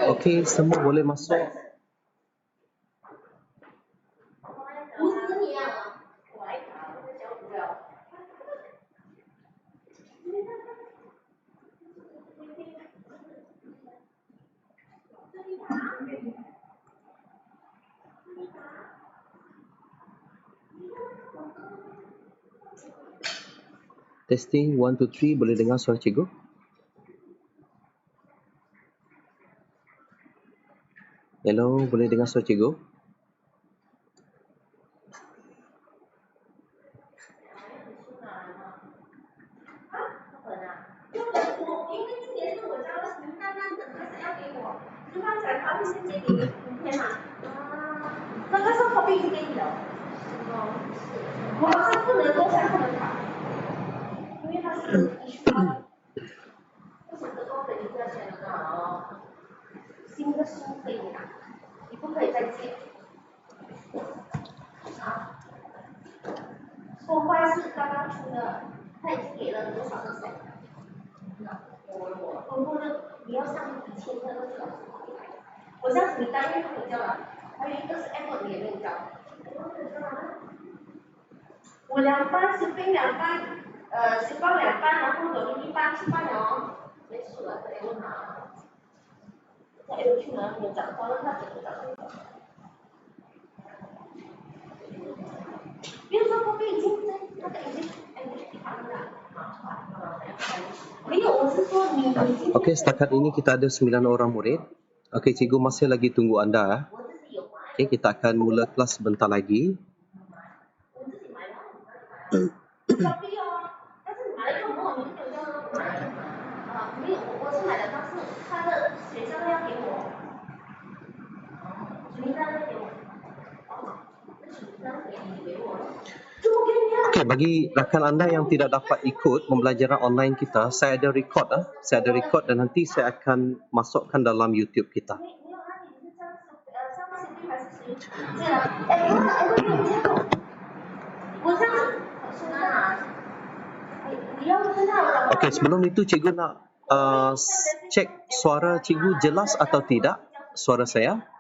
Okey, semua boleh masuk. Testing 1 2 3, boleh dengar suara cikgu? Hello, boleh dengar suara cikgu? Okey, setakat ini kita ada 9 orang murid. Okey, cikgu masih lagi tunggu anda. Okey, kita akan mula kelas sebentar lagi. Okey, bagi rakan anda yang tidak dapat ikut pembelajaran online kita, saya ada record. Saya ada record dan nanti saya akan masukkan dalam YouTube kita. Okey, sebelum itu cikgu nak cek suara cikgu jelas atau tidak, suara saya.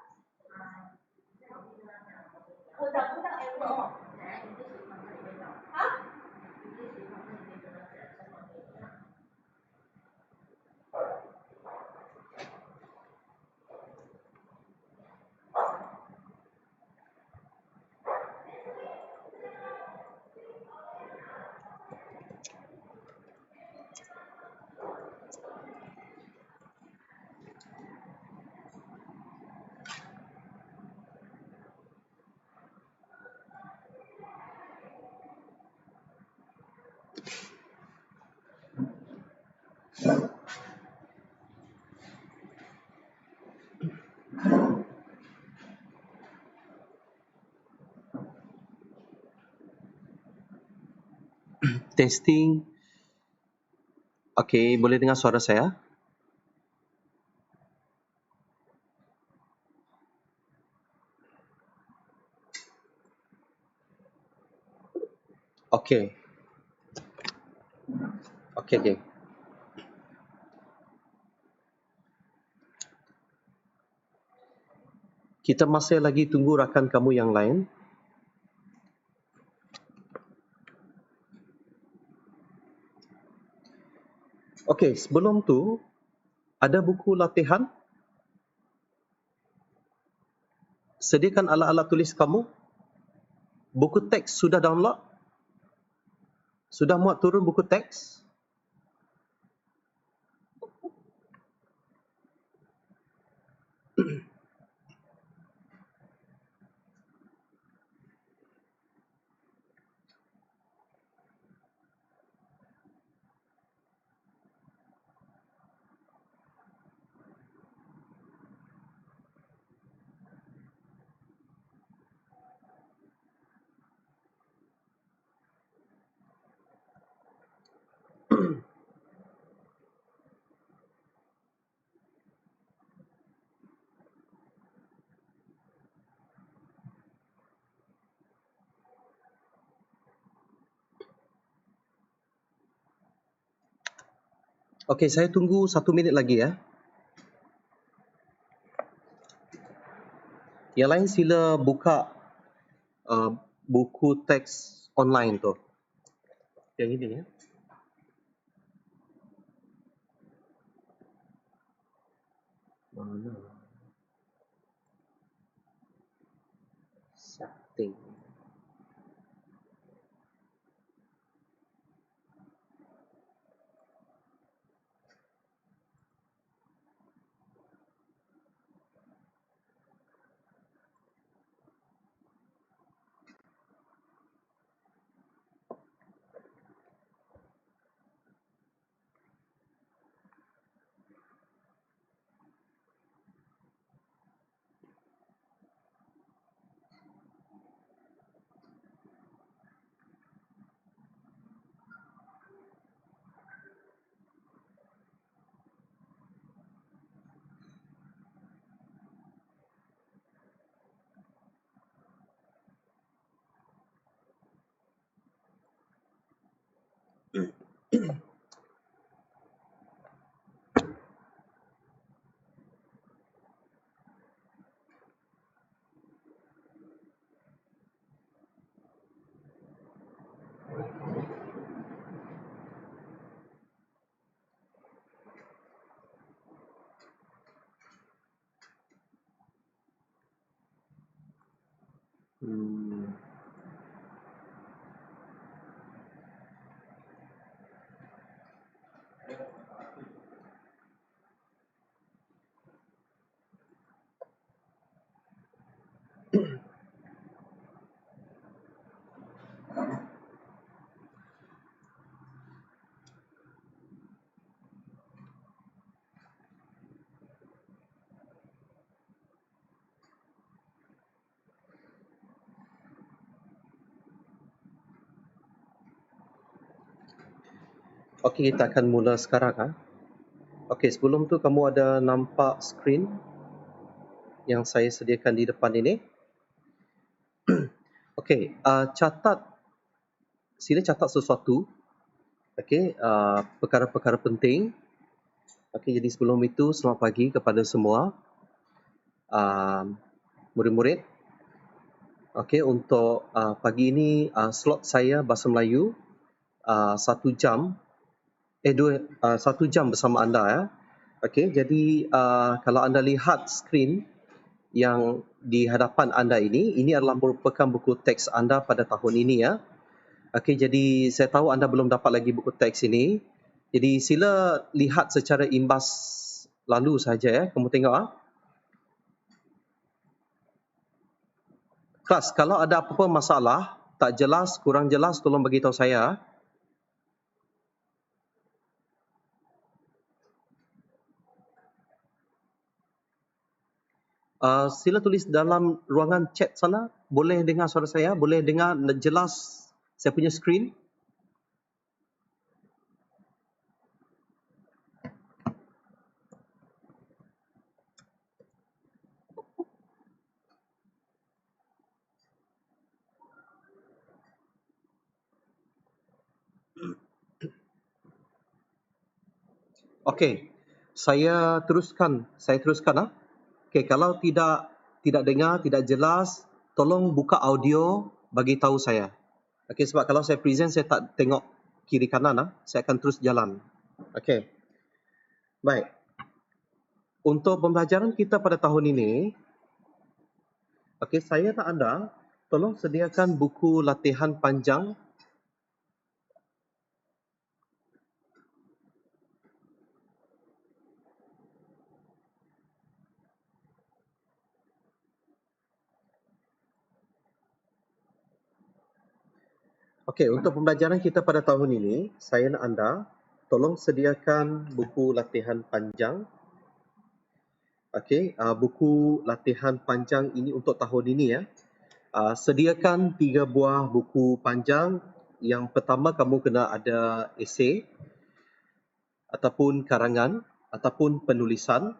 Testing. Okey, boleh dengar suara saya? Okey. Okey. Kita masih lagi tunggu rakan kamu yang lain. Okey, sebelum tu, ada buku latihan? Sediakan alat-alat tulis kamu? Buku teks sudah download? Sudah muat turun buku teks? Okey, saya tunggu 1 minit lagi ya. Yang lain sila buka buku teks online tu. Yang ini ya. Mana? Setting. Okey, kita akan mula sekarang ha. Okey, sebelum tu kamu ada nampak skrin yang saya sediakan di depan ini? Okey, sila catat sesuatu. Okey, perkara-perkara penting. Okey, jadi sebelum itu selamat pagi kepada semua murid-murid. Okey, untuk pagi ini slot saya bahasa Melayu 1 jam 1 jam bersama anda ya. Okey, jadi kalau anda lihat skrin yang di hadapan anda ini adalah merupakan buku teks anda pada tahun ini ya. Okey, jadi saya tahu anda belum dapat lagi buku teks ini. Jadi sila lihat secara imbas lalu saja ya. Kamu tengok Kelas, kalau ada apa-apa masalah, tak jelas, kurang jelas, tolong bagi tahu saya. Sila tulis dalam ruangan chat sana. Boleh dengar suara saya? Boleh dengar jelas saya punya skrin? Okey, saya teruskan. Okey, kalau tidak dengar, tidak jelas, tolong buka audio, bagi tahu saya. Okey, sebab kalau saya present saya tak tengok kiri kanan saya akan terus jalan. Okey. Baik. Untuk pembelajaran kita pada tahun ini, okey, saya nak anda tolong sediakan buku latihan panjang. Okey, untuk pembelajaran kita pada tahun ini, saya nak anda tolong sediakan buku latihan panjang. Okey, buku latihan panjang ini untuk tahun ini ya. Sediakan 3 buah buku panjang. Yang pertama kamu kena ada esei. ataupun karangan ataupun penulisan.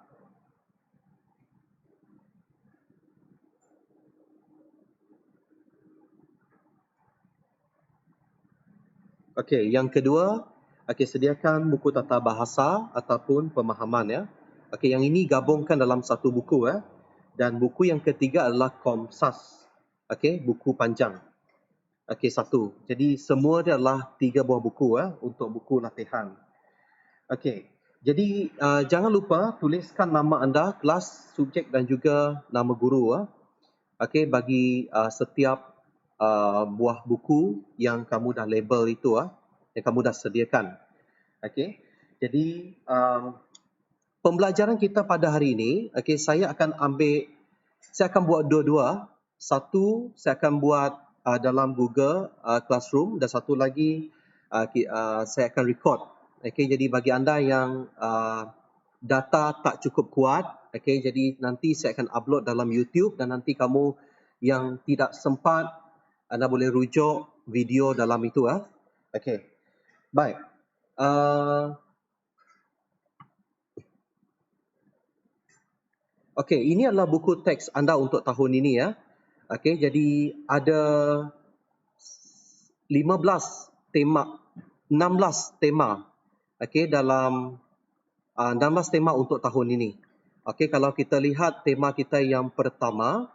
Okey, yang kedua, sediakan buku tata bahasa ataupun pemahaman ya. Okey, yang ini gabungkan dalam satu buku ya. Dan buku yang ketiga adalah Komsas. Okey, buku panjang. Okey, satu. Jadi semua dia adalah 3 buah buku ya untuk buku latihan. Okey. Jadi jangan lupa tuliskan nama anda, kelas, subjek dan juga nama guru ya. Okey, bagi setiap buah buku yang kamu dah label itu yang kamu dah sediakan. Okey. Jadi pembelajaran kita pada hari ini, saya akan buat dua-dua. Satu, saya akan buat dalam Google Classroom dan satu lagi saya akan record. Jadi bagi anda yang data tak cukup kuat, jadi nanti saya akan upload dalam YouTube dan nanti kamu yang tidak sempat, anda boleh rujuk video dalam itu. Baik. Ini adalah buku teks anda untuk tahun ini ya. Jadi ada 16 tema dalam 16 tema untuk tahun ini. Kalau kita lihat tema kita yang pertama,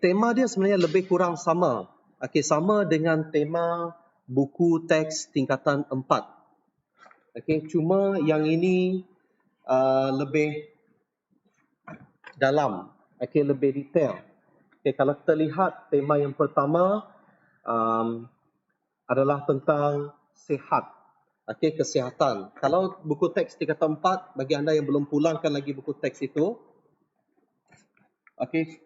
tema dia sebenarnya lebih kurang sama. Sama dengan tema buku teks tingkatan 4. Cuma yang ini lebih dalam, lebih detail. Kalau kita lihat tema yang pertama adalah tentang sihat, kesihatan. Kalau buku teks tingkatan 4, bagi anda yang belum pulangkan lagi buku teks itu,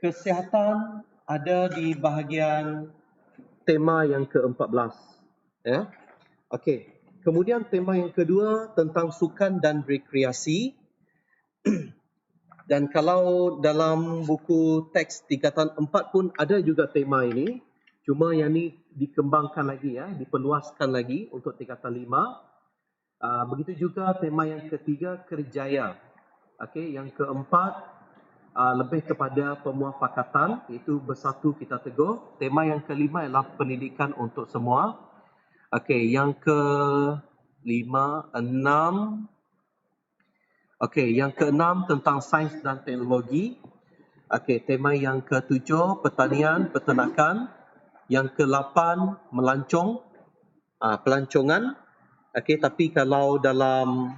kesihatan ada di bahagian tema yang ke-14. Ya. Kemudian tema yang kedua tentang sukan dan rekreasi. Dan kalau dalam buku teks tingkatan 4 pun ada juga tema ini. Cuma yang ni dikembangkan lagi ya, diperluaskan lagi untuk tingkatan 5. Begitu juga tema yang ketiga, kerjaya. Yang keempat, lebih kepada pemuafakatan, iaitu bersatu kita teguh. Tema yang kelima ialah pendidikan untuk semua. Yang kelima, enam. Yang keenam tentang sains dan teknologi. Tema yang ketujuh, pertanian, peternakan. Yang ke-8, melancong, pelancongan. Tapi kalau dalam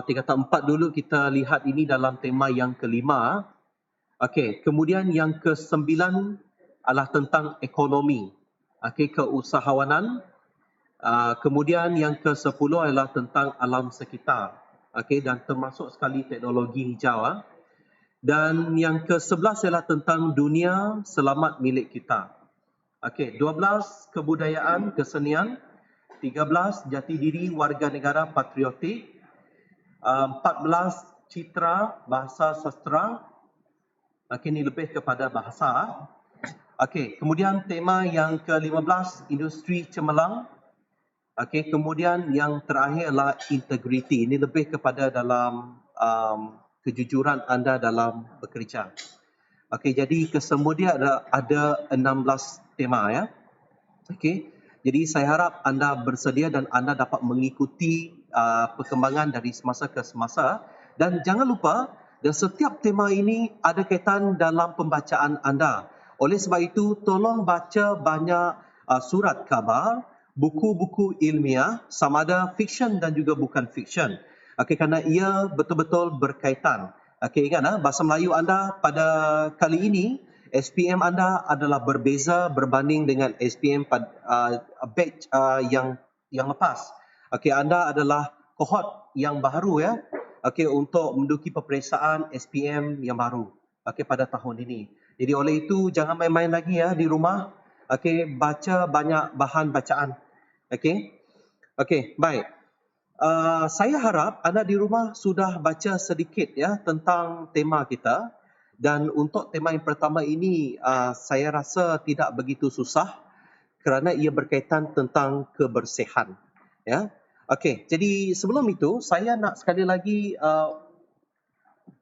tingkatan 4 dulu kita lihat ini dalam tema yang kelima. Kemudian yang ke-9 adalah tentang ekonomi, keusahawanan. Kemudian yang ke-10 adalah tentang alam sekitar. Dan termasuk sekali teknologi hijau. Dan yang ke-11 adalah tentang dunia selamat milik kita. 12 kebudayaan, kesenian. 13 jati diri warga negara patriotik. 14 citra bahasa sastra. Ini lebih kepada bahasa. Kemudian tema yang ke-15 industri cemerlang. Kemudian yang terakhir adalah integriti. Ini lebih kepada dalam kejujuran anda dalam bekerja. Jadi kesemua dia ada 16 tema ya. Jadi saya harap anda bersedia dan anda dapat mengikuti perkembangan dari semasa ke semasa. Dan jangan lupa, dan setiap tema ini ada kaitan dalam pembacaan anda. Oleh sebab itu, tolong baca banyak surat khabar, buku-buku ilmiah, sama ada fiksyen dan juga bukan fiksyen. Kerana ia betul-betul berkaitan. Ingat bahasa Melayu anda pada kali ini, SPM anda adalah berbeza berbanding dengan SPM batch yang lepas. Anda adalah kohort yang baru ya. Untuk menduduki peperiksaan SPM yang baru pada tahun ini. Jadi oleh itu jangan main-main lagi ya di rumah. Baca banyak bahan bacaan. Baik. Saya harap anda di rumah sudah baca sedikit ya tentang tema kita. Dan untuk tema yang pertama ini saya rasa tidak begitu susah kerana ia berkaitan tentang kebersihan. Ya. Okey, jadi sebelum itu saya nak sekali lagi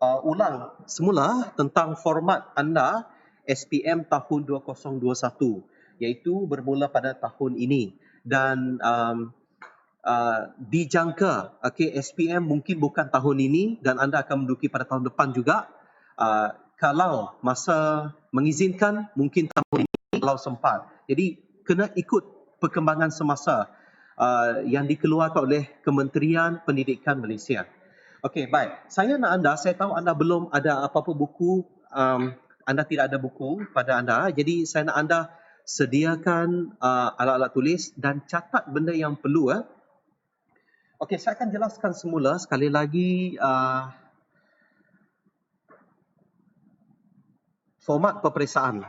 ulang semula tentang format anda SPM tahun 2021, iaitu bermula pada tahun ini dan dijangka SPM mungkin bukan tahun ini dan anda akan menduduki pada tahun depan juga. Kalau masa mengizinkan mungkin tahun ini kalau sempat. Jadi kena ikut perkembangan semasa yang dikeluarkan oleh Kementerian Pendidikan Malaysia. Okey, baik. Saya tahu anda belum ada apa-apa buku, anda tidak ada buku pada anda. Jadi saya nak anda sediakan alat-alat tulis dan catat benda yang perlu. Okey, saya akan jelaskan semula sekali lagi format peperiksaan.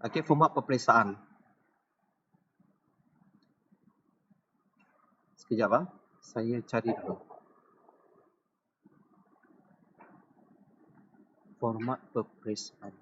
Okey, format peperiksaan. Sekejap saya cari dulu. Format peperiksaan.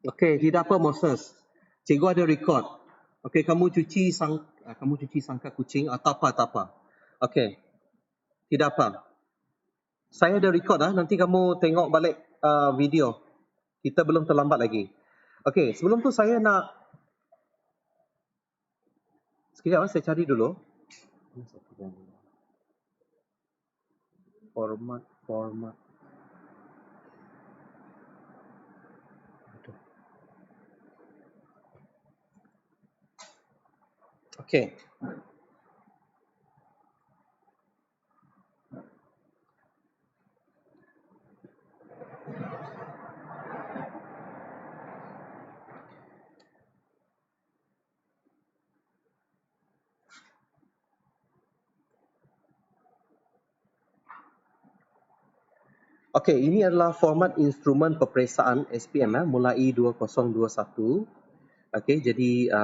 Okey, tidak apa Moses. Cikgu ada record. Okey, kamu cuci sangka kucing atau apa. Okey, tidak apa. Saya ada record nanti kamu tengok balik video. Kita belum terlambat lagi. Okey, sebelum tu saya nak sekejap saya cari dulu. Format. Okey. Okey, ini adalah format instrumen peperiksaan SPM mulai 2021. Okey, jadi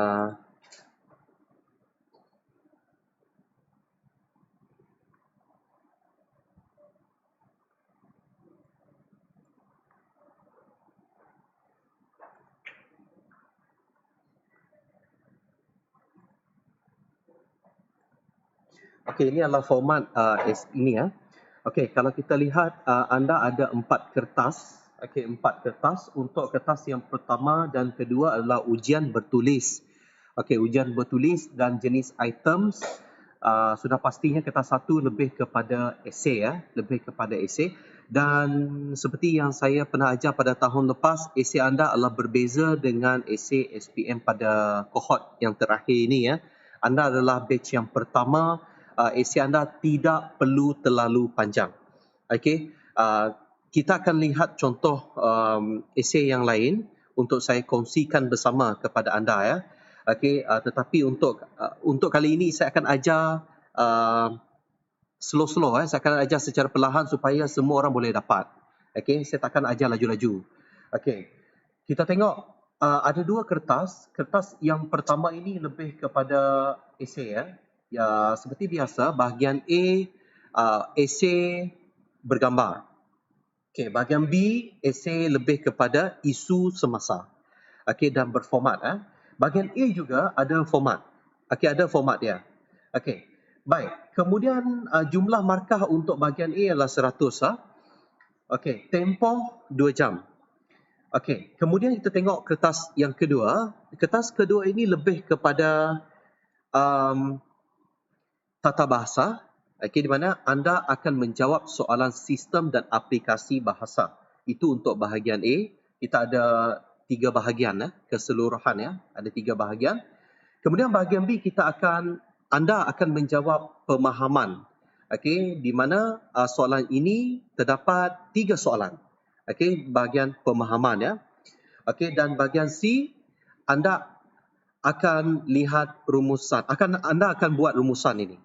okey, ini adalah format ini Okey, kalau kita lihat anda ada 4 kertas. Okey, 4 kertas. Untuk kertas yang pertama dan kedua adalah ujian bertulis. Okey, ujian bertulis dan jenis items sudah pastinya kertas satu lebih kepada esei lebih kepada esei. Dan seperti yang saya pernah ajar pada tahun lepas, esei anda adalah berbeza dengan esei SPM pada kohort yang terakhir ini Anda adalah batch yang pertama. Esei anda tidak perlu terlalu panjang. Okey, kita akan lihat contoh esei yang lain untuk saya kongsikan bersama kepada anda Okey, tetapi untuk kali ini saya akan ajar slow saya akan ajar secara perlahan supaya semua orang boleh dapat. Okey, saya takkan ajar laju-laju. Okey. Kita tengok ada 2 kertas. Kertas yang pertama ini lebih kepada esei Ya, seperti biasa, bahagian A, esei bergambar. Okey, bahagian B, esei lebih kepada isu semasa. Okey, dan berformat. Bahagian A juga ada format. Okey, ada format dia. Okey, baik. Kemudian jumlah markah untuk bahagian A adalah 100. Okey, tempoh 2 jam. Okey, kemudian kita tengok kertas yang kedua. Kertas kedua ini lebih kepada tata bahasa, di mana anda akan menjawab soalan sistem dan aplikasi bahasa. Itu untuk bahagian A. Kita ada 3 bahagian keseluruhan ada 3 bahagian. Kemudian bahagian B anda akan menjawab pemahaman. Di mana soalan ini terdapat 3 soalan. Bahagian pemahaman dan bahagian C anda akan lihat rumusan. Anda akan buat rumusan ini.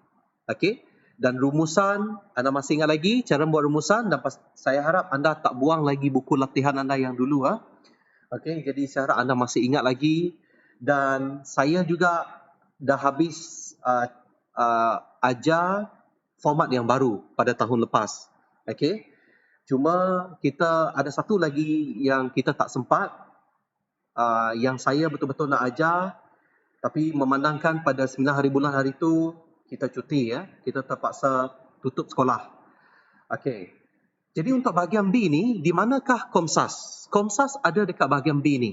Dan rumusan, anda masih ingat lagi cara buat rumusan, dan saya harap anda tak buang lagi buku latihan anda yang dulu. Okey, jadi saya harap anda masih ingat lagi. Dan saya juga dah habis ajar format yang baru pada tahun lepas. Okey, cuma kita ada satu lagi yang kita tak sempat, yang saya betul-betul nak ajar, tapi memandangkan pada 9 hari bulan hari itu kita cuti, kita terpaksa tutup sekolah. Okey, jadi untuk bahagian B ni, di manakah Komsas? Komsas ada dekat bahagian B ni.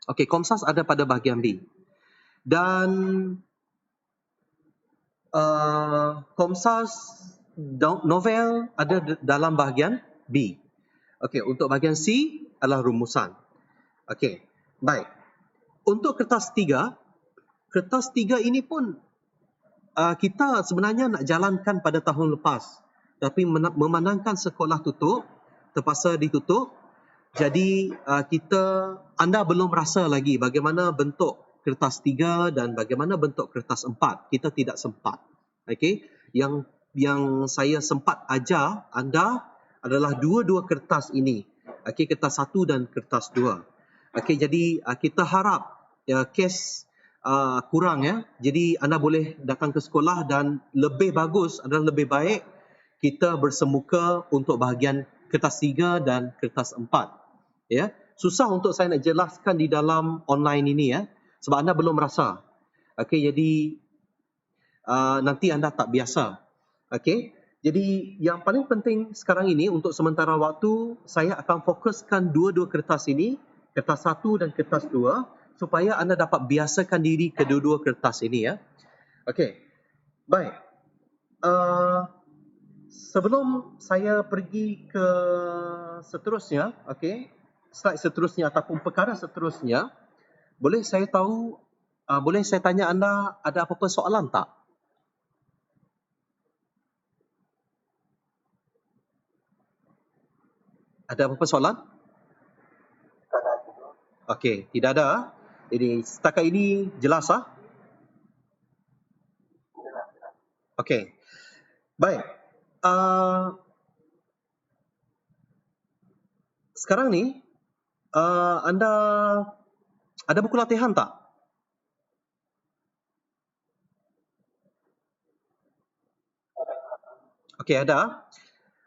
Okey, Komsas ada pada bahagian B. Dan Komsas novel ada dalam bahagian B. Okey, untuk bahagian C adalah rumusan. Okey, baik. Untuk kertas 3 ini pun kita sebenarnya nak jalankan pada tahun lepas. Tapi memandangkan sekolah tutup, terpaksa ditutup. Jadi anda belum rasa lagi bagaimana bentuk kertas 3 dan bagaimana bentuk kertas 4. Kita tidak sempat. Okey, yang saya sempat ajar anda adalah dua-dua kertas ini. Okey, kertas 1 dan kertas 2. Okey, jadi kita harap kes kurang. Jadi anda boleh datang ke sekolah, dan lebih bagus adalah lebih baik kita bersemuka untuk bahagian kertas 3 dan kertas 4. Susah untuk saya nak jelaskan di dalam online ini, sebab anda belum rasa. Okey, jadi nanti anda tak biasa. Okey, jadi yang paling penting sekarang ini untuk sementara waktu, saya akan fokuskan dua-dua kertas ini, kertas 1 dan kertas 2, supaya anda dapat biasakan diri kedua-dua kertas ini. Okey, baik. Sebelum saya pergi ke seterusnya, slide seterusnya ataupun perkara seterusnya, boleh saya tanya anda ada apa-apa soalan tak? Ada apa-apa soalan? Okey, tidak ada. Jadi setakat ini jelas Okey. Baik. Sekarang ni anda ada buku latihan tak? Okey, ada.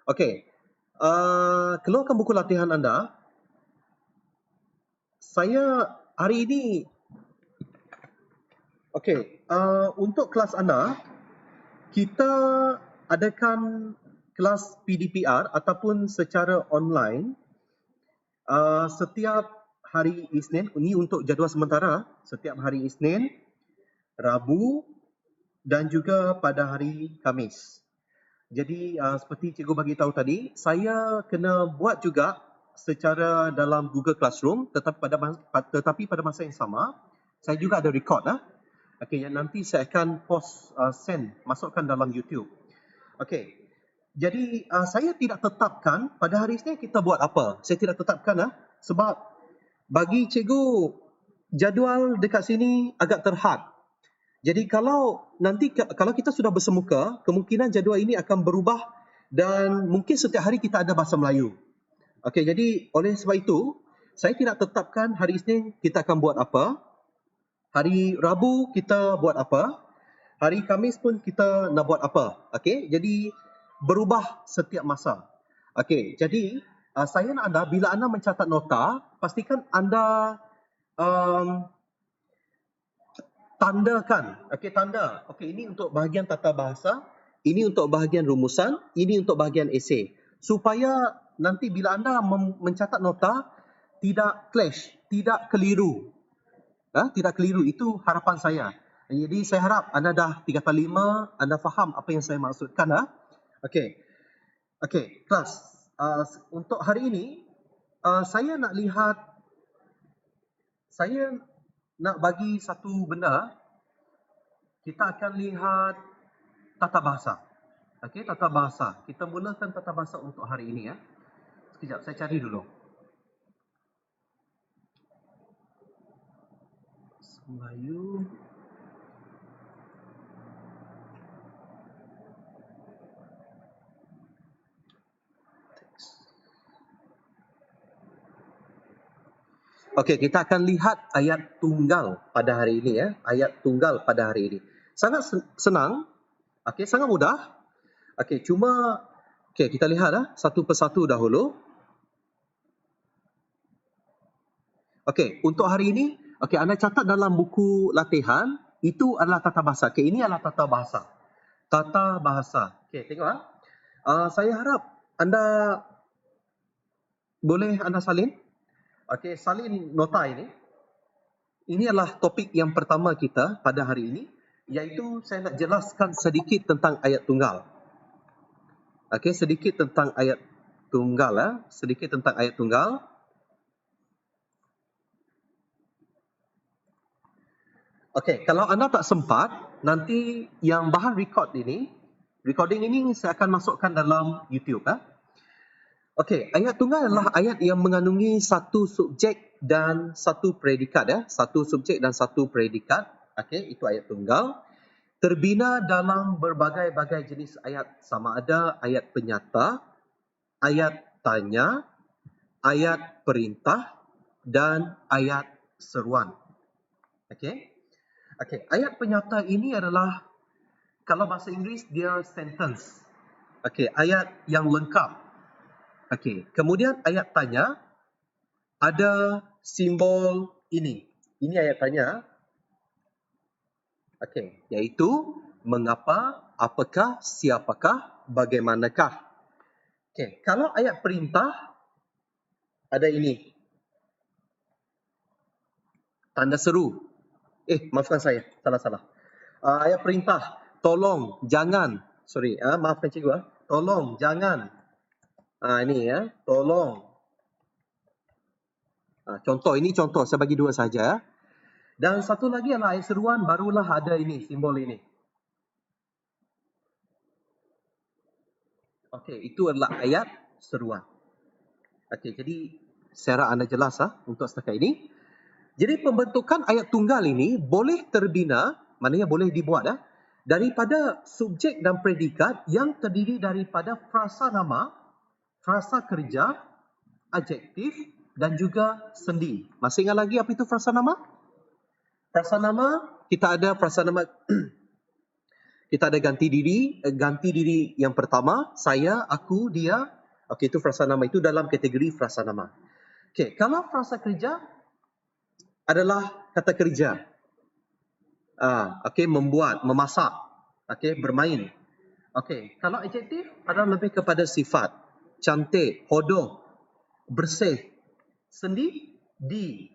Okey. Keluarkan buku latihan anda. Saya hari ini untuk kelas anda, kita adakan kelas PDPR ataupun secara online setiap hari Isnin. Ini untuk jadual sementara, setiap hari Isnin, Rabu dan juga pada hari Khamis. Jadi seperti cikgu bagi tahu tadi, saya kena buat juga secara dalam Google Classroom, tetapi pada masa yang sama, saya juga ada record. Okey, yang nanti saya akan post, masukkan dalam YouTube. Okey, jadi saya tidak tetapkan pada hari Isnin kita buat apa. Saya tidak tetapkan sebab bagi cikgu jadual dekat sini agak terhad. Jadi kalau kita sudah bersemuka, kemungkinan jadual ini akan berubah dan mungkin setiap hari kita ada bahasa Melayu. Okey, jadi oleh sebab itu, saya tidak tetapkan hari Isnin kita akan buat apa. Hari Rabu kita buat apa. Hari Khamis pun kita nak buat apa. Okey, jadi berubah setiap masa. Okey, jadi saya nak anda, bila anda mencatat nota, pastikan anda tandakan. Okey, tanda. Okey, ini untuk bahagian tata bahasa, ini untuk bahagian rumusan, ini untuk bahagian esei. Supaya nanti bila anda mencatat nota, tidak clash, tidak keliru. Tidak keliru, itu harapan saya. Jadi saya harap anda dah 3/5, anda faham apa yang saya maksudkan. Okey. Okey, kelas. Untuk hari ini, saya nak bagi satu benda. Kita akan lihat tata bahasa. Okey, tata bahasa. Kita mulakan tata bahasa untuk hari ini. Sekejap, saya cari dulu. Melayu. Okey, kita akan lihat ayat tunggal pada hari ini ya. Ayat tunggal pada hari ini. Sangat senang. Okey, sangat mudah. Okey, cuma kita lihat satu persatu dahulu. Okey, untuk hari ini, anda catat dalam buku latihan, itu adalah tata bahasa. Okey, ini adalah tata bahasa. Tata bahasa. Okey, tengok saya harap anda boleh anda salin. Okey, salin nota ini. Ini adalah topik yang pertama kita pada hari ini, iaitu saya nak jelaskan sedikit tentang ayat tunggal. Okey, sedikit tentang ayat tunggal sedikit tentang ayat tunggal. Okey, kalau anda tak sempat, nanti yang bahan recording ini saya akan masukkan dalam YouTube Okey, ayat tunggal adalah ayat yang mengandungi satu subjek dan satu predikat satu subjek dan satu predikat. Okey, itu ayat tunggal. Terbina dalam berbagai-bagai jenis ayat, sama ada ayat penyata, ayat tanya, ayat perintah dan ayat seruan. Okey. Okey, ayat penyata ini adalah, kalau bahasa Inggeris dia sentence. Okey, ayat yang lengkap. Okey, kemudian ayat tanya ada simbol ini. Ini ayat tanya. Okey, iaitu mengapa, apakah, siapakah, bagaimanakah. Okey, kalau ayat perintah ada ini. Tanda seru. Maafkan saya, salah. Ayat perintah, tolong, jangan. Maafkan cikgu Tolong, jangan. Ini tolong. Ini contoh, saya bagi dua saja. Dan satu lagi adalah ayat seruan, barulah ada ini, simbol ini. Okey, itu adalah ayat seruan. Okey, jadi saya harap anda jelas untuk setakat ini. Jadi pembentukan ayat tunggal ini boleh terbina, maknanya boleh dibuat daripada subjek dan predikat yang terdiri daripada frasa nama, frasa kerja, adjektif dan juga sendi. Masih ingat lagi apa itu frasa nama? Frasa nama, kita ada frasa nama kita ada ganti diri yang pertama, saya, aku, dia. Okey, itu frasa nama, itu dalam kategori frasa nama. Okey, kalau frasa kerja adalah kata kerja. Okey, membuat, memasak, okey, bermain. Okey, kalau adjektif adalah lebih kepada sifat. Cantik, hodoh, bersih. Sendi, di.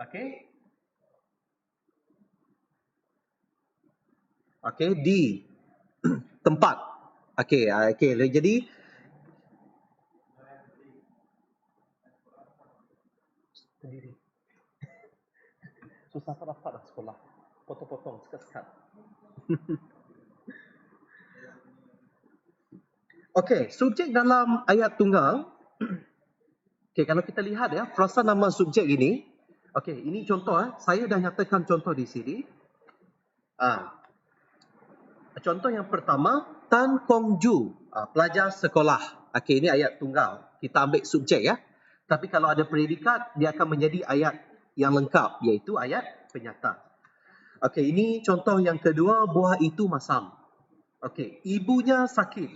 Okey. Okey, di tempat. Okey, jadi sendiri. Susah tak dapat sekolah. Potong-potong, sekat-sekat. Okey, subjek dalam ayat tunggal. Okey, kalau kita lihat frasa nama subjek ini. Okey, ini contoh saya dah nyatakan contoh di sini. Contoh yang pertama, Tan Kong Ju, pelajar sekolah. Okey, ini ayat tunggal. Kita ambil subjek Tapi kalau ada predikat, dia akan menjadi ayat yang lengkap, iaitu ayat penyata. Okey, ini contoh yang kedua, buah itu masam. Okey, ibunya sakit.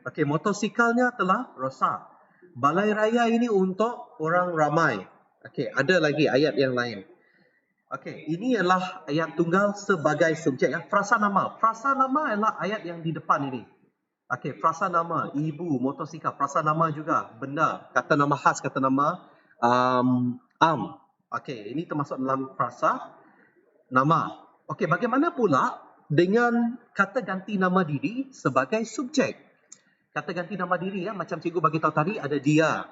Okey, motosikalnya telah rosak. Balai raya ini untuk orang ramai. Okey, ada lagi ayat yang lain. Okey, ini adalah ayat tunggal sebagai subjek Frasa nama. Frasa nama adalah ayat yang di depan ini. Okey, frasa nama, ibu, motosikal, frasa nama juga, benda, kata nama khas, kata nama Okey, ini termasuk dalam frasa nama. Okey, bagaimana pula dengan kata ganti nama diri sebagai subjek? Kata ganti nama diri macam cikgu bagi tahu tadi, ada dia,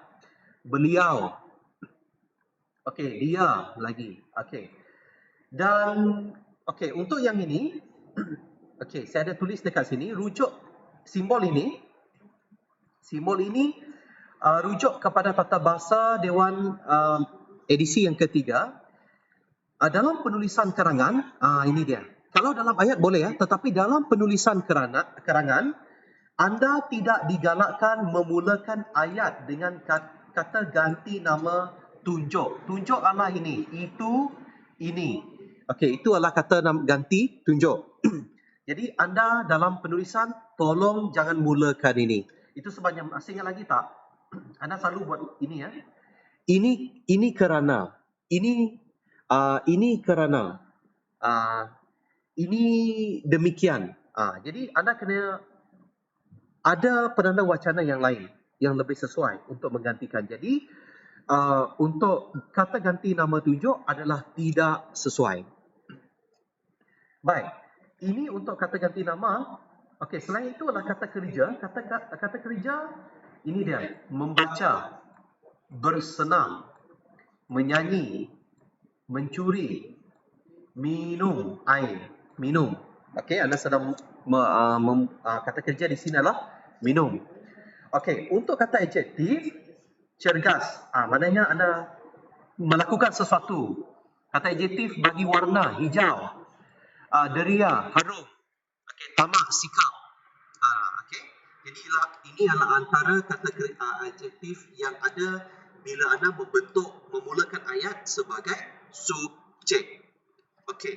beliau. Okey, dia lagi. Okey. Dan untuk yang ini, saya ada tulis dekat sini, rujuk simbol ini rujuk kepada tata bahasa Dewan edisi yang ketiga. Dalam penulisan karangan, ini dia. Kalau dalam ayat boleh tetapi dalam penulisan karangan, anda tidak digalakkan memulakan ayat dengan kata ganti nama tunjuk. Tunjuk adalah ini. Itu, ini. Okey, itu adalah kata ganti tunjuk. Jadi anda dalam penulisan tolong jangan mulakan ini. Itu sebabnya, masih ingat lagi tak? Anda selalu buat ini ya. Ini kerana. Ini kerana. Ini demikian. Jadi anda kena ada penanda wacana yang lain yang lebih sesuai untuk menggantikan. Jadi untuk kata ganti nama tunjuk adalah tidak sesuai. Baik, ini untuk kata ganti nama. Okey, selain itu adalah kata kerja. Kata kerja ini dia, membaca, bersenam, menyanyi, mencuri, minum air, minum. Okey, anda sedang kata kerja di sini adalah minum. Okey, untuk kata adjektif, cergas. Maknanya anda melakukan sesuatu. Kata adjektif bagi warna hijau, deria, harum. Okey, tamak, sikap. Okey. Jadi ini adalah antara kata adjektif yang ada bila anda memulakan ayat sebagai subjek. Okey.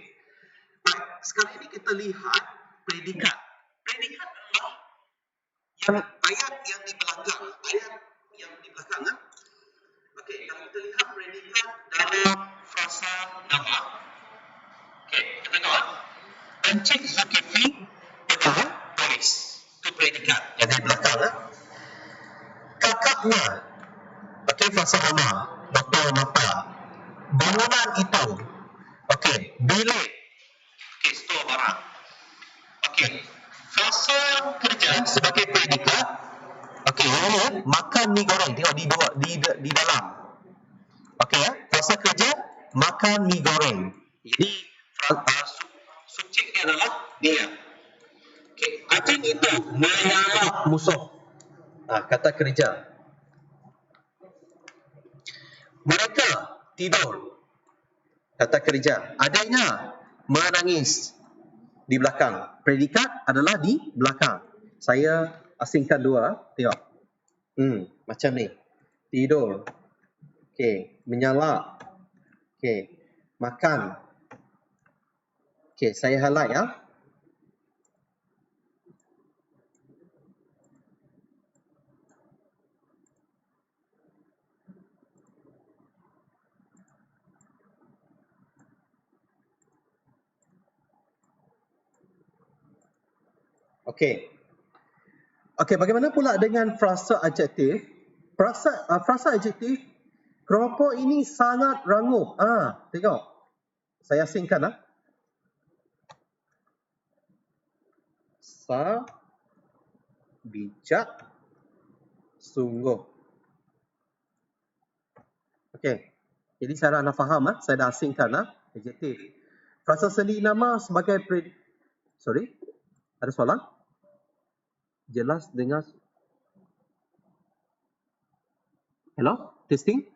Baik, sekarang ini kita lihat predikat. Predikat adalah ayat yang di belakang. Okey, kalau kita lihat predikat dalam frasa nama. Okey, kita tengok. Encik Zulkifli pernah tulis. Itu predikat yang di belakang. Kakaknya. Okey, frasa nama. Mata. Bangunan itu. Okey, bilik. Okey, store barang. Okey, frasa kerja sebagai predikat. Okey, ini makan mi goreng. Tengok di dalam. Okey ya, frasa kerja makan mi goreng. Jadi subjeknya adalah dia. Okey, anjing itu menyalak musuh. Kata kerja. Mereka tidur. Kata kerja. Adanya menangis. Di belakang. Predikat adalah di belakang. Saya asingkan dua. Tengok. Macam ni. Tidur. Okey. Menyala. Okey. Makan. Okey. Saya highlight ya. Okey. Okey, bagaimana pula dengan frasa adjektif? Frasa adjektif, kelompok ini sangat rangup. Tengok. Saya asingkan. Bijak, sungguh. Okey. Jadi saya dah faham. Saya dah asingkan adjektif. Frasa sendi nama sebagai Sorry? Ada soalan? Jelas dengar. Hello? Testing?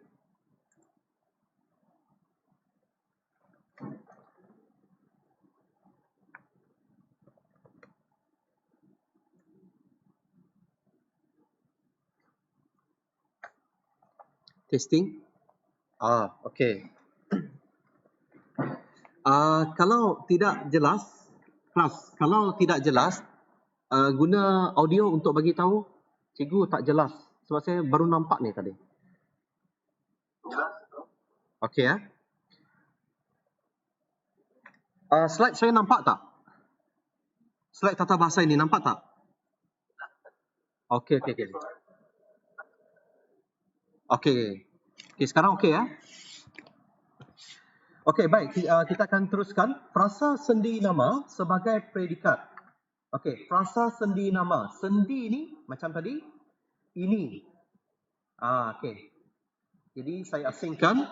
Testing? Okey. Kalau tidak jelas, kalau tidak jelas, guna audio untuk bagi tahu cikgu tak jelas. Sebab saya baru nampak ni tadi. Okey ya. Slide saya nampak tak? Slide tata bahasa ini nampak tak? Okey. Okey, sekarang okey ya. Okey, baik. Kita akan teruskan frasa sendi nama sebagai predikat. Okey, frasa sendi nama. Sendi ni macam tadi, ini. Okey. Jadi saya asingkan.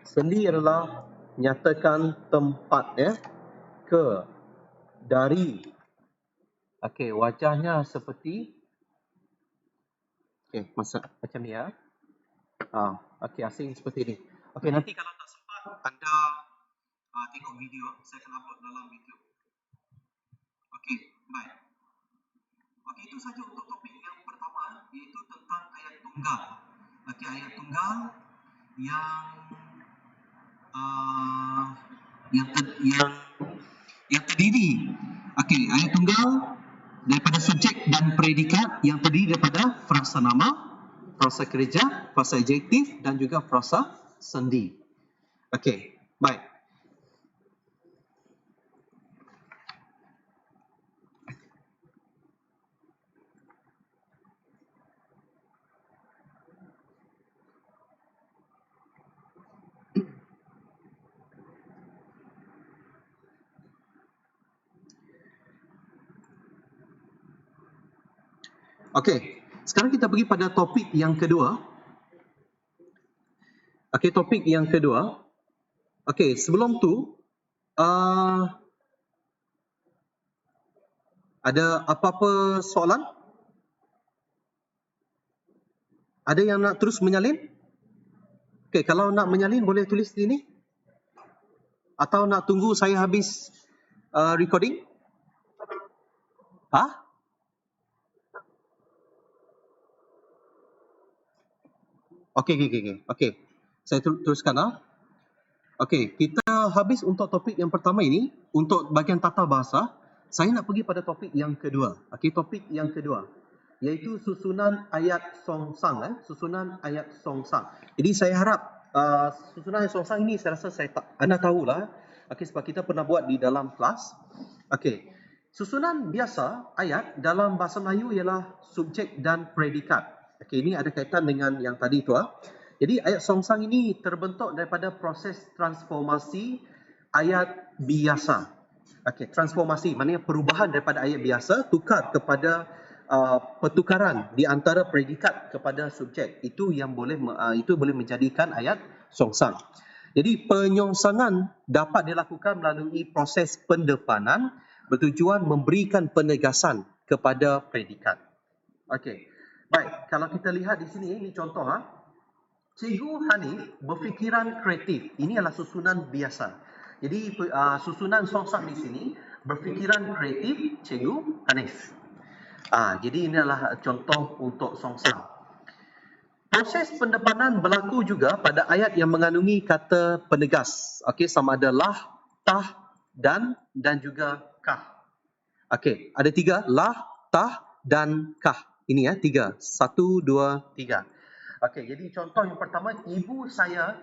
Sendi adalah nyatakan tempat ya. Ke, dari. Okey, wajahnya seperti. Okey, macam ni ya. Okey, asing seperti ini. Okey, nanti kalau tak sempat anda tengok video. Saya akan upload dalam video. Okey, baik. Okey, itu saja untuk topik yang pertama. iaitu tentang ayat tunggal. Okey, ayat tunggal yang yang terdiri. Okey, ayat tunggal daripada subjek dan predikat yang terdiri daripada frasa nama, frasa kerja, frasa adjektif dan juga frasa sendi. Okey, baik. Okey, sekarang kita pergi pada topik yang kedua. Okey, topik yang kedua. Okey, sebelum tu, ada apa-apa soalan? Ada yang nak terus menyalin? Okey, kalau nak menyalin boleh tulis di sini? Atau nak tunggu saya habis recording? Ha? Okey. Saya teruskan Okey, kita habis untuk topik yang pertama ini. Untuk bahagian tata bahasa, saya nak pergi pada topik yang kedua. Okey, topik yang kedua iaitu susunan ayat songsang. Susunan ayat songsang. Jadi saya harap susunan ayat songsang ini saya rasa anda tahulah. Okey, sebab kita pernah buat di dalam kelas. Okey, susunan biasa ayat dalam bahasa Melayu ialah subjek dan predikat. Okey, ini ada kaitan dengan yang tadi tu. Jadi ayat songsang ini terbentuk daripada proses transformasi ayat biasa. Okey, transformasi maknanya perubahan daripada ayat biasa tukar kepada pertukaran di antara predikat kepada subjek. Itu yang boleh menjadikan ayat songsang. Jadi penyongsangan dapat dilakukan melalui proses pendepanan bertujuan memberikan penegasan kepada predikat. Okey. Baik, kalau kita lihat di sini, ini contoh. Cikgu Hanif berfikiran kreatif. Ini adalah susunan biasa. Jadi susunan songsang di sini berfikiran kreatif Cikgu Hanif. Jadi ini adalah contoh untuk songsang. Proses pendepanan berlaku juga pada ayat yang mengandungi kata penegas. Okey, sama ada lah, tah, dan juga kah. Okey, ada 3, lah, tah, dan kah. Ini 3. 1, 2, 3. Okey, jadi contoh yang pertama, ibu saya,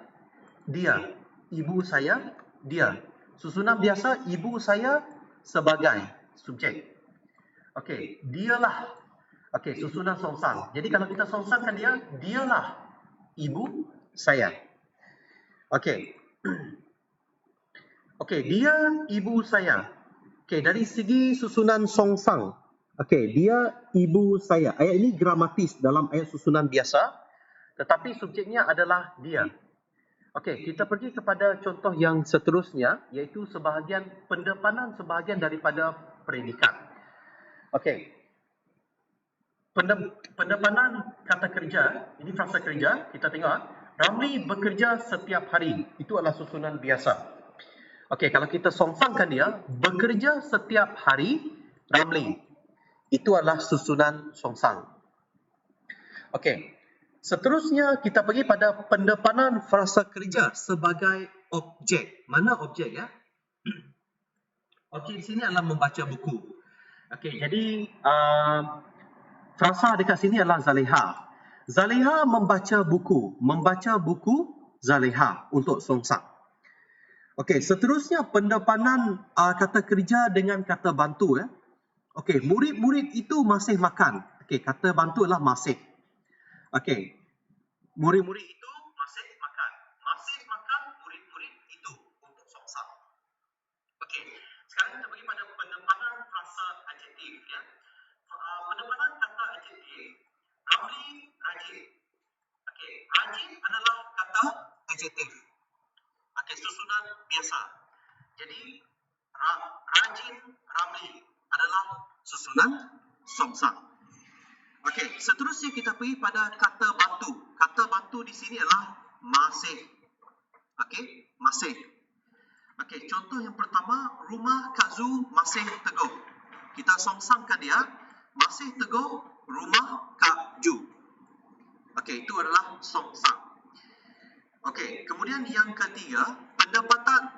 dia. Ibu saya, dia. Susunan biasa, ibu saya sebagai subjek. Okey, dialah. Okey, susunan songsang. Jadi kalau kita songsangkan dia, dialah ibu saya. Okey. Okey, dia ibu saya. Okey, dari segi susunan songsang. Okey, dia ibu saya. Ayat ini gramatis dalam ayat susunan biasa, tetapi subjeknya adalah dia. Okey, kita pergi kepada contoh yang seterusnya, iaitu pendepanan sebahagian daripada predikat. Okey. Pendepanan kata kerja, ini frasa kerja, kita tengok. Ramli bekerja setiap hari. Itu adalah susunan biasa. Okey, kalau kita songsangkan dia, bekerja setiap hari Ramli. Itu adalah susunan songsang. Okey. Seterusnya kita pergi pada pendepanan frasa kerja sebagai objek. Mana objek Objek di sini adalah membaca buku. Okey, jadi frasa dekat sini adalah Zaleha. Zaleha membaca buku. Membaca buku Zaleha untuk songsang. Okey, seterusnya pendepanan kata kerja dengan kata bantu. Okey, murid-murid itu masih makan. Okey, kata bantu adalah masih. Okey, murid-murid itu masih makan. Masih makan murid-murid itu untuk songsang. Okey, sekarang kita pergi pada pendepanan frasa adjektif. Pendepanan kata adjektif, Ramli rajin. Okey, rajin adalah kata adjektif. Okey, susunan biasa. Jadi rajin Ramli adalah susunan songsang. Okey, seterusnya kita pergi pada kata bantu. Kata bantu di sini adalah masih. Okey, masih. Okey, contoh yang pertama, rumah Kak Zu masih teguh. Kita songsangkan dia, masih teguh rumah Kak Ju. Okey, itu adalah songsang. Okey, kemudian yang ketiga,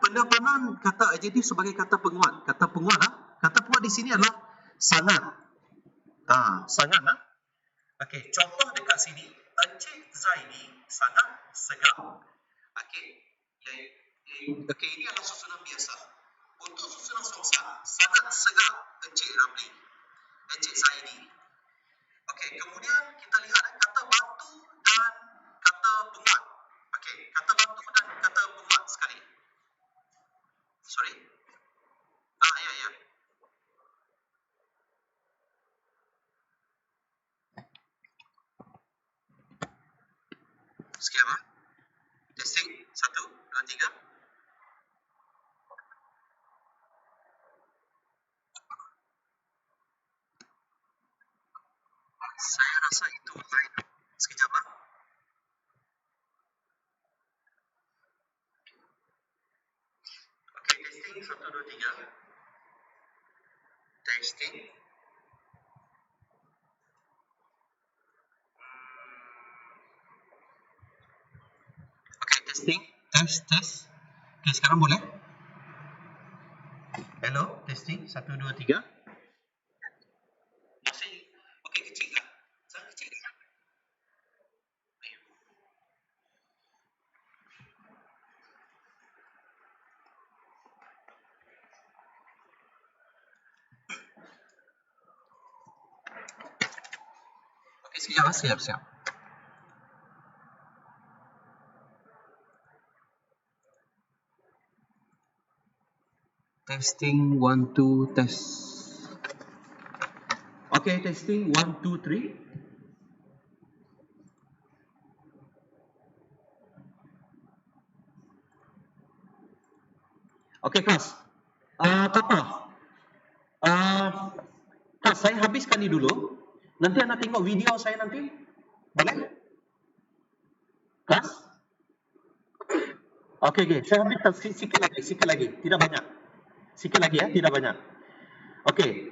pendepanan kata adjektif sebagai kata penguat. Kata penguat di sini adalah sangat. Sangat. Okey, contoh dekat sini, Encik Zaini sangat segar. Okey. Okey, ini adalah susunan biasa. Untuk susunan songsang, sangat segar Encik Ramli, Encik Zaini. Okey, kemudian kita lihat kata bantu dan kata penguat. Okey, kata bantu dan kata penguat sekali. Sorry. Ya. Sekian. Testing 1, 2, 3. Saya rasa itu lain. Sekejap. Okey, testing 1, 2, 3. Testing. Okey, testing. Test. Okey, sekarang boleh? Hello, testing 1, 2, 3. Masih okey, kecil tak? Sangat kecil tak? Okey, sekejap. Siap. Testing 1, 2, test. Okay, testing 1, 2, 3. Okay, kelas. Tak apa. Kelas, saya habiskan ni dulu. Nanti anda tengok video saya nanti. Boleh? Kelas? Okay. Saya habiskan sikit lagi. Tidak banyak. Sikit lagi ya, tidak banyak. Okay.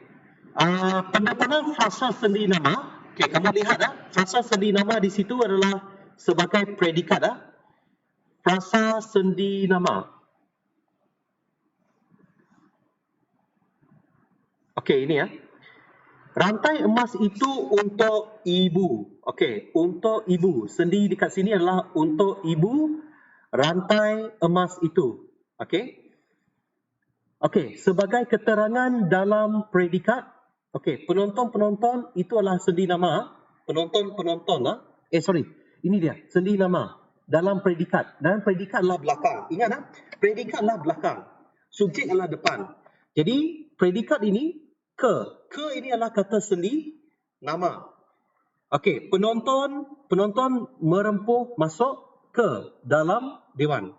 Pendepanan frasa sendi nama. Okay, kamu lihat frasa sendi nama di situ adalah sebagai predikat. Frasa sendi nama. Okey, ini rantai emas itu untuk ibu. Okey, untuk ibu. Sendi dekat sini adalah untuk ibu. Rantai emas itu. Okey. Okey, sebagai keterangan dalam predikat. Okey, penonton itu adalah sendi nama. Penonton. Ini dia, sendi nama dalam predikat. Dan predikat adalah belakang. Ingat predikat adalah belakang. Subjek adalah depan. Jadi, predikat ini ke ini adalah kata sendi nama. Okey, penonton merempuh masuk ke dalam dewan.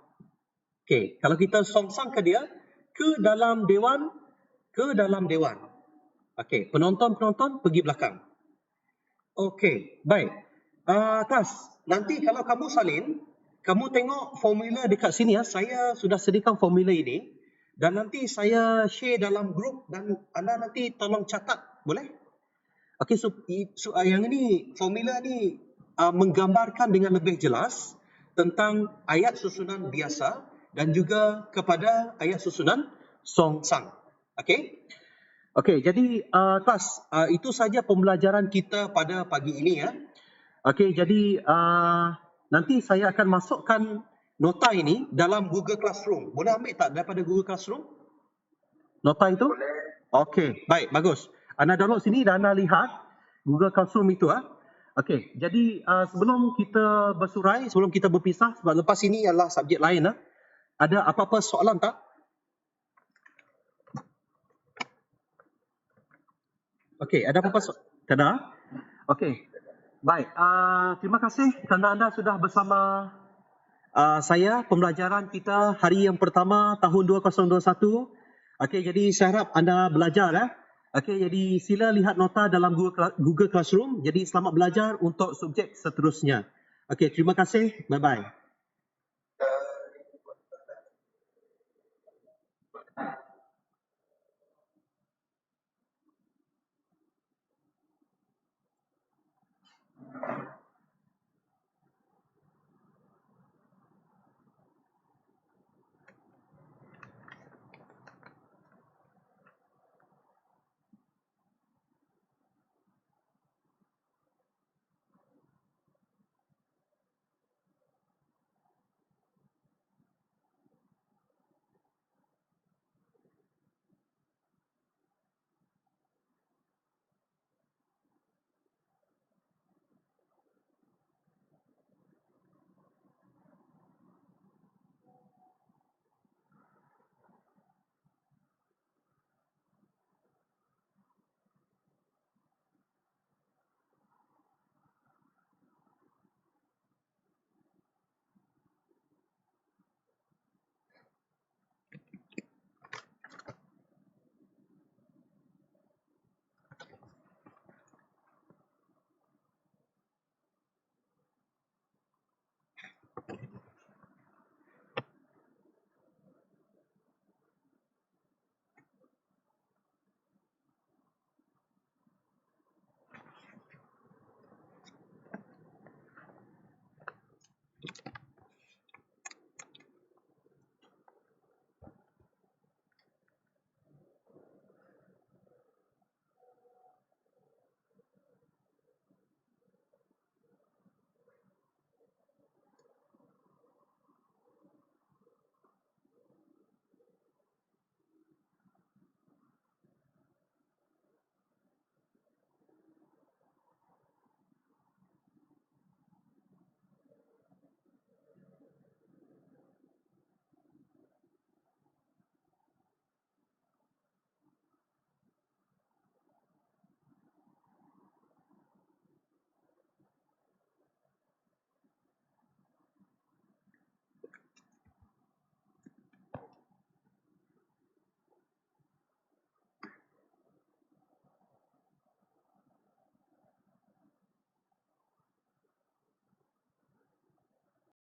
Okey, kalau kita songsang ke dia, ke dalam dewan. Okey, penonton pergi belakang. Okey, baik. Kelas, nanti kalau kamu salin, kamu tengok formula dekat sini saya sudah sediakan formula ini. Dan nanti saya share dalam grup dan anda nanti tolong catat, boleh? Okey, yang ini, formula ni menggambarkan dengan lebih jelas tentang ayat susunan biasa dan juga kepada ayat susunan songsang. Okey? Okey, jadi kelas, itu saja pembelajaran kita pada pagi ini Okey, jadi nanti saya akan masukkan nota ini dalam Google Classroom. Boleh ambil tak daripada Google Classroom? Nota itu? Boleh. Okey, baik, bagus. Anda download sini dan anda lihat Google Classroom itu. Okey, jadi sebelum kita bersurai, sebelum kita berpisah, sebab lepas ini adalah subjek lain. Ada apa-apa soalan tak? Okey, ada apa-apa soalan? Tidak? Okey, baik. Terima kasih kerana anda sudah bersama saya, pembelajaran kita hari yang pertama tahun 2021. Okey, jadi saya harap anda belajar. Okey, jadi sila lihat nota dalam Google Classroom. Jadi selamat belajar untuk subjek seterusnya. Okey, terima kasih. Bye-bye.